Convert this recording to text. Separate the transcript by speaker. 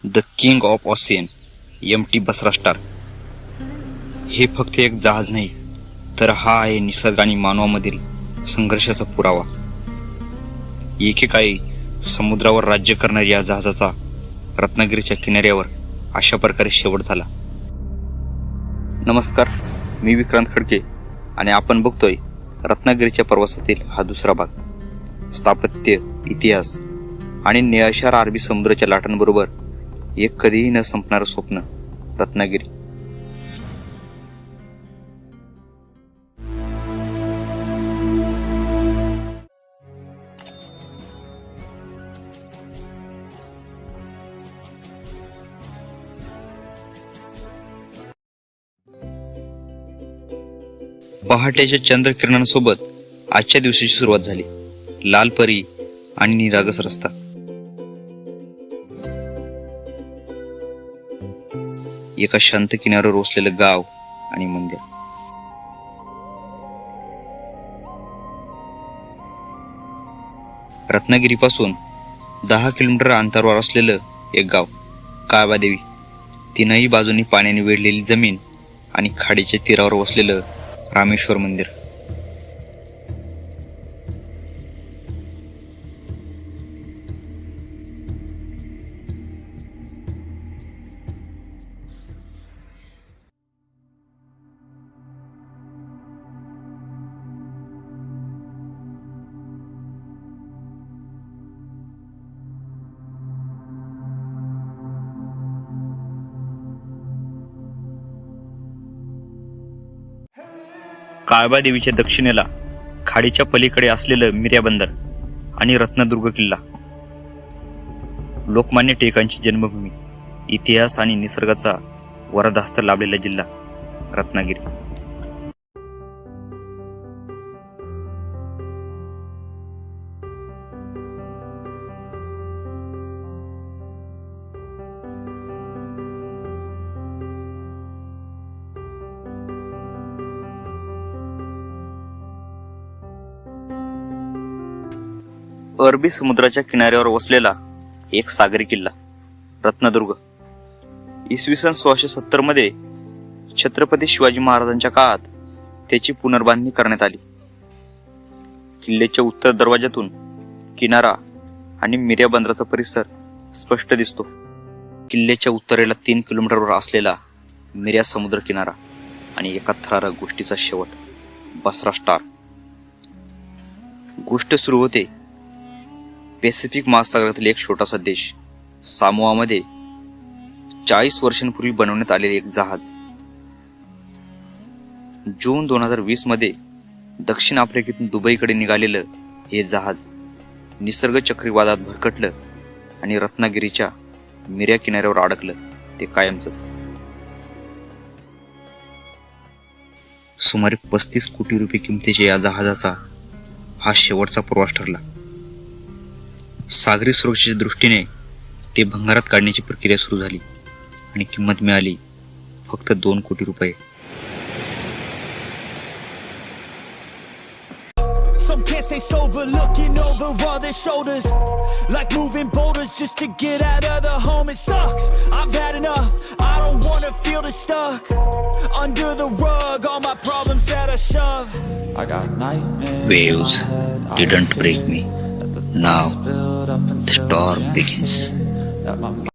Speaker 1: The king of ocean MT बसरा star हे फक्त एक जहाज नाही, तर हा आहे निसर्ग आणि मानवामधील संघर्षाचा पुरावा. एकेकाळी समुद्रावर राज्य करणाऱ्या या जहाजाचा रत्नागिरीच्या किनाऱ्यावर अशा प्रकारे शेवट झाला. नमस्कार, मी विक्रांत खडके आणि आपण बघतोय रत्नागिरीच्या प्रवासातील हा दुसरा भाग. स्थापत्य, इतिहास आणि निळाशार अरबी समुद्राच्या लाटांबरोबर एक कधीही न संपणारं स्वप्न, रत्नागिरी. पहाटेच्या चंद्रकिरणांसोबत आजच्या दिवसाची सुरुवात झाली. लाल परी आणि निरागस रस्ता. एका शांत किनाऱ्यावर वसलेलं गाव आणि मंदिर. रत्नागिरीपासून 10 किलोमीटर अंतरावर असलेलं एक गाव, काळबादेवी. तीनही बाजूंनी पाण्याने वेढलेली जमीन आणि खाडीच्या तीरावर वसलेलं रामेश्वर मंदिर. काळबादेवीच्या दक्षिणेला खाडीच्या पलीकडे असलेलं मिऱ्या बंदर आणि रत्नदुर्ग किल्ला. लोकमान्य टिळकांची जन्मभूमी, इतिहास आणि निसर्गाचा वरदहस्त लाभलेला जिल्हा रत्नागिरी. अरबी समुद्राच्या किनाऱ्यावर वसलेला एक सागरी किल्ला, रत्नदुर्ग. इसवी सन 1670 मध्ये छत्रपती शिवाजी महाराजांच्या काळात त्याची पुनर्बांधणी करण्यात आली. किल्ल्याच्या उत्तर दरवाजातून किनारा आणि मिऱ्या बंदराचा परिसर स्पष्ट दिसतो. किल्ल्याच्या उत्तरेला 3 किलोमीटरवर असलेला मिऱ्या समुद्र किनारा आणि एका थरारक गोष्टीचा शेवट, बसरा स्टार. गोष्ट सुरू होते पॅसिफिक महासागरातील एक छोटासा देश सामोआमध्ये 40 वर्षांपूर्वी बनवण्यात आलेले एक जहाज. जून 2020 मध्ये दक्षिण आफ्रिकेतून दुबईकडे निघालेलं हे जहाज निसर्ग चक्रीवादात भरकटलं आणि रत्नागिरीच्या मिऱ्या किनाऱ्यावर अडकलं ते कायमचंच. सुमारे 35 कोटी रुपये किमतीच्या या जहाजाचा हा शेवटचा प्रवास ठरला. सागरी सुरक्षेच्या दृष्टीने ते भंगारात काढण्याची प्रक्रिया सुरू झाली आणि किंमत मिळाली फक्त 2 कोटी रुपये.
Speaker 2: Some can't stay sober, looking over all their shoulders, like moving boulders just to get out of the home. It sucks, I've had enough, I don't wanna feel the stuck under the rug, all my problems that I shove. I got nightmares.
Speaker 1: Waves didn't break me. Now the storm begins.